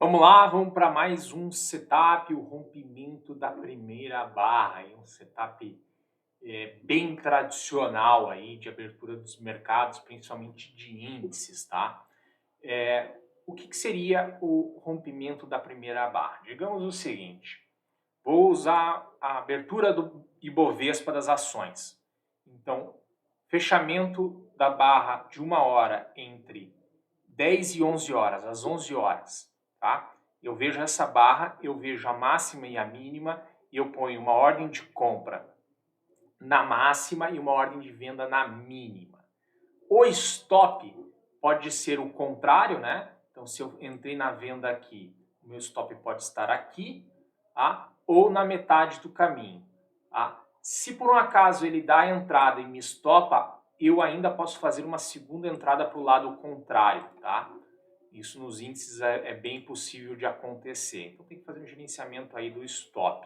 Vamos lá, vamos para mais um setup, o rompimento da primeira barra, aí um setup bem tradicional aí de abertura dos mercados, principalmente de índices, tá? O que seria o rompimento da primeira barra? Digamos o seguinte, vou usar a abertura do Ibovespa das ações. Então, fechamento da barra de 1 hora entre 10 e 11 horas, às 11 horas, tá? Eu vejo essa barra, eu vejo a máxima e a mínima e eu ponho uma ordem de compra na máxima e uma ordem de venda na mínima. O stop pode ser o contrário, né? Então, se eu entrei na venda aqui, o meu stop pode estar aqui, tá? Ou na metade do caminho, tá? Se por um acaso ele dá a entrada e me estopa, eu ainda posso fazer uma segunda entrada para o lado contrário, tá? Isso nos índices é bem possível de acontecer. Então tem que fazer um gerenciamento aí do stop.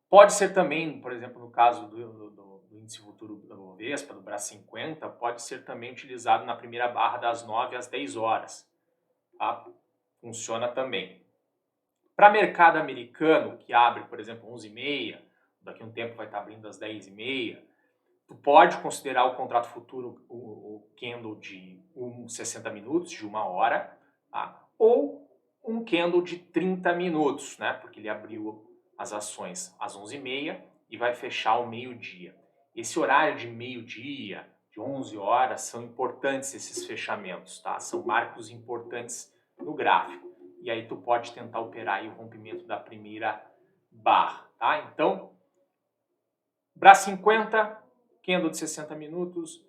Pode ser também, por exemplo, no caso do índice futuro da Bovespa, do BRA 50, pode ser também utilizado na primeira barra das 9 às 10 horas. Tá? Funciona também. Para mercado americano, que abre, por exemplo, 11h30, daqui a um tempo vai estar abrindo às 10h30, tu pode considerar o contrato futuro, o candle de 60 minutos, de 1 hora, tá? Ou um candle de 30 minutos, né? Porque ele abriu as ações às 11h30 e vai fechar ao meio-dia. Esse horário de meio-dia, de 11 horas, são importantes esses fechamentos, tá? São marcos importantes no gráfico. E aí tu pode tentar operar aí o rompimento da primeira barra, tá? Então, BRA 50, candle de 60 minutos,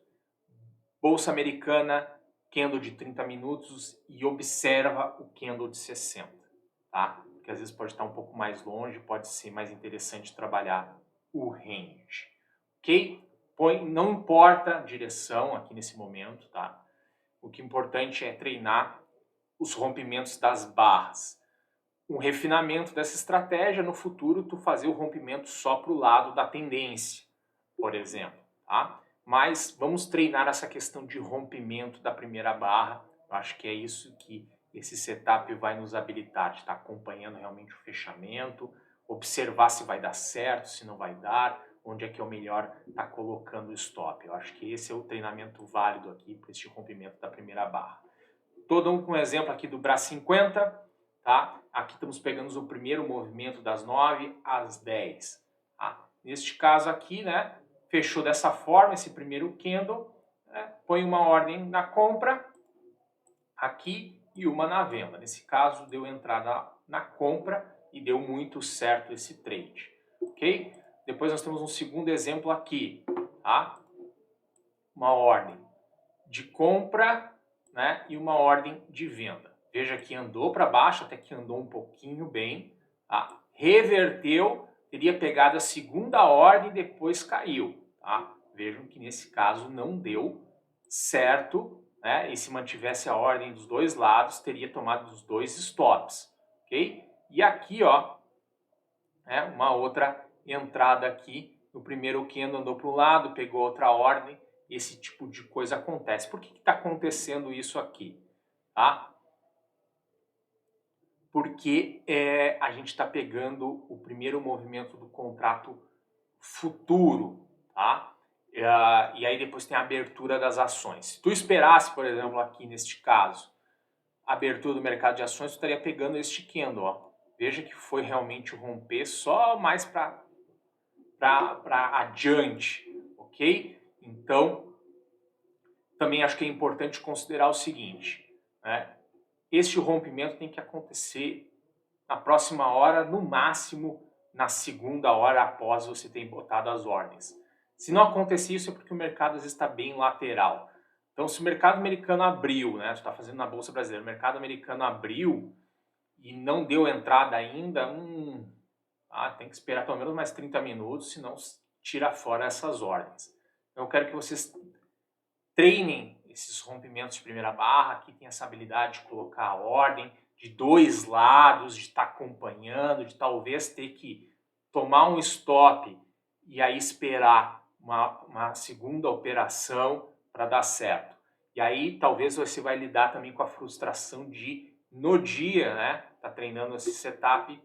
Bolsa Americana, candle de 30 minutos e observa o candle de 60, tá? Porque às vezes pode estar um pouco mais longe, pode ser mais interessante trabalhar o range, ok? Não importa a direção aqui nesse momento, tá? O que é importante é treinar os rompimentos das barras. Um refinamento dessa estratégia, no futuro, tu fazer o rompimento só para o lado da tendência, por exemplo, tá? Mas vamos treinar essa questão de rompimento da primeira barra. Eu acho que é isso que esse setup vai nos habilitar, de estar acompanhando realmente o fechamento, observar se vai dar certo, se não vai dar, onde é que é o melhor estar colocando o stop. Eu acho que esse é o treinamento válido aqui para este rompimento da primeira barra. Todo um exemplo aqui do BRA 50, tá? Aqui estamos pegando o primeiro movimento das 9 às 10. Tá? Neste caso aqui, né, fechou dessa forma esse primeiro candle, né, põe uma ordem na compra aqui e uma na venda. Nesse caso, deu entrada na compra e deu muito certo esse trade, ok? Depois nós temos um segundo exemplo aqui, tá? Uma ordem de compra, né, e uma ordem de venda. Veja que andou para baixo, até que andou um pouquinho bem, tá? Reverteu, teria pegado a segunda ordem e depois caiu. Tá? Vejam que nesse caso não deu certo, né? E se mantivesse a ordem dos dois lados, teria tomado os dois stops, ok? E aqui, ó, né, uma outra entrada aqui, no primeiro candle andou para um lado, pegou outra ordem, esse tipo de coisa acontece. Por que está acontecendo isso aqui? Tá? Porque a gente está pegando o primeiro movimento do contrato futuro, tá? E aí depois tem a abertura das ações. Se tu esperasse, por exemplo, aqui neste caso, a abertura do mercado de ações, tu estaria pegando este candle, ó. Veja que foi realmente romper só mais para adiante, ok? Então, também acho que é importante considerar o seguinte, né? Este rompimento tem que acontecer na próxima hora, no máximo na segunda hora após você ter botado as ordens. Se não acontecer isso é porque o mercado às vezes está bem lateral. Então, se o mercado americano abriu, né, você está fazendo na Bolsa Brasileira, o mercado americano abriu e não deu entrada ainda, tem que esperar pelo menos mais 30 minutos, senão tira fora essas ordens. Então, eu quero que vocês treinem esses rompimentos de primeira barra, que tem essa habilidade de colocar a ordem de dois lados, de estar acompanhando, de talvez ter que tomar um stop e aí esperar uma segunda operação para dar certo. E aí talvez você vai lidar também com a frustração de no dia, né, tá treinando esse setup,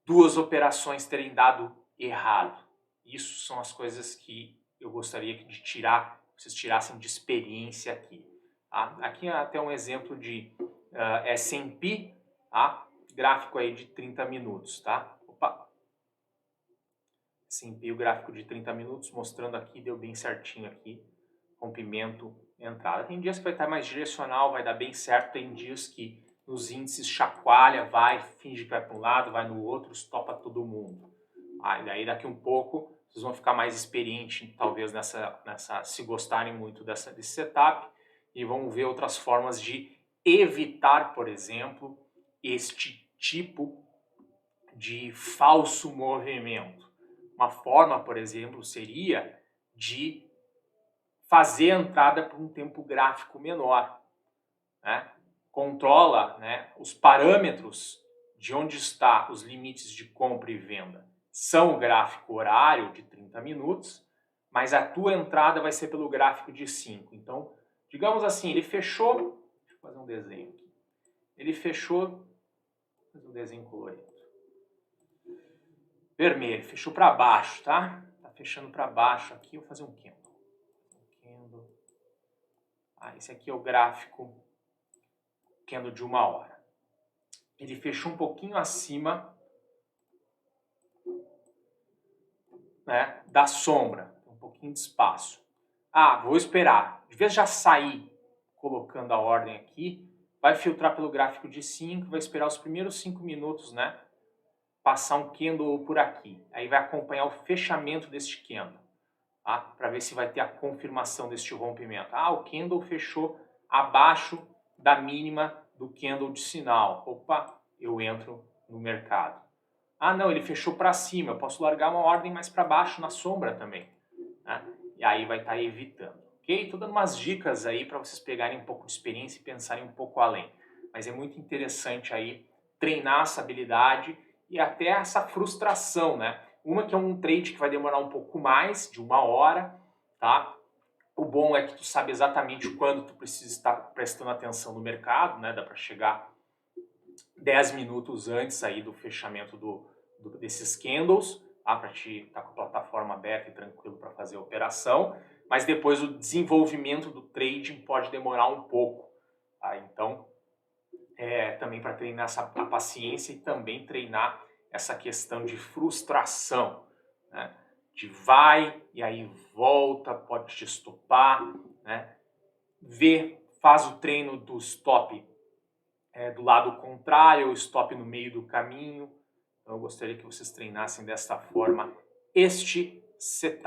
2 operações terem dado errado. Isso são as coisas que eu gostaria de tirar, vocês tirassem de experiência aqui. Tá? Aqui é até um exemplo de S&P, tá? Gráfico aí de 30 minutos, tá? Opa! S&P, o gráfico de 30 minutos, mostrando aqui, deu bem certinho aqui, rompimento, entrada. Tem dias que vai estar mais direcional, vai dar bem certo, tem dias que nos índices chacoalha, vai, finge que vai para um lado, vai no outro, estopa todo mundo. E daí daqui um pouco vocês vão ficar mais experientes, talvez se gostarem muito desse setup, e vão ver outras formas de evitar, por exemplo, este tipo de falso movimento. Uma forma, por exemplo, seria de fazer a entrada por um tempo gráfico menor, né? Controla, né, os parâmetros de onde está os limites de compra e venda. São o gráfico horário de 30 minutos, mas a tua entrada vai ser pelo gráfico de 5. Então, digamos assim, ele fechou, deixa eu fazer um desenho aqui. Ele fechou, vou fazer um desenho colorido. Vermelho, fechou para baixo, tá? Tá fechando para baixo aqui, eu vou fazer um candle. Esse aqui é o gráfico candle de 1 hora. Ele fechou um pouquinho acima, né, da sombra, um pouquinho de espaço. Vou esperar. De vez já sair colocando a ordem aqui, vai filtrar pelo gráfico de 5, vai esperar os primeiros 5 minutos, né, passar um candle por aqui. Aí vai acompanhar o fechamento deste candle, tá? Para ver se vai ter a confirmação deste rompimento. O candle fechou abaixo da mínima do candle de sinal. Opa, eu entro no mercado. Não, ele fechou para cima, eu posso largar uma ordem mais para baixo na sombra também, né? E aí vai estar evitando, ok? Estou dando umas dicas aí para vocês pegarem um pouco de experiência e pensarem um pouco além. Mas é muito interessante aí treinar essa habilidade e até essa frustração, né? Uma que é um trade que vai demorar um pouco mais, de 1 hora, tá? O bom é que tu sabe exatamente quando tu precisa estar prestando atenção no mercado, né? Dá para chegar 10 minutos antes aí do fechamento desses candles, para te estar com a plataforma aberta e tranquilo para fazer a operação, mas depois o desenvolvimento do trading pode demorar um pouco, tá? Então, também para treinar a paciência e também treinar essa questão de frustração, né? De vai e aí volta, pode te estopar, né? Faz o treino do stop do lado contrário, o stop no meio do caminho. Então eu gostaria que vocês treinassem desta forma este setup.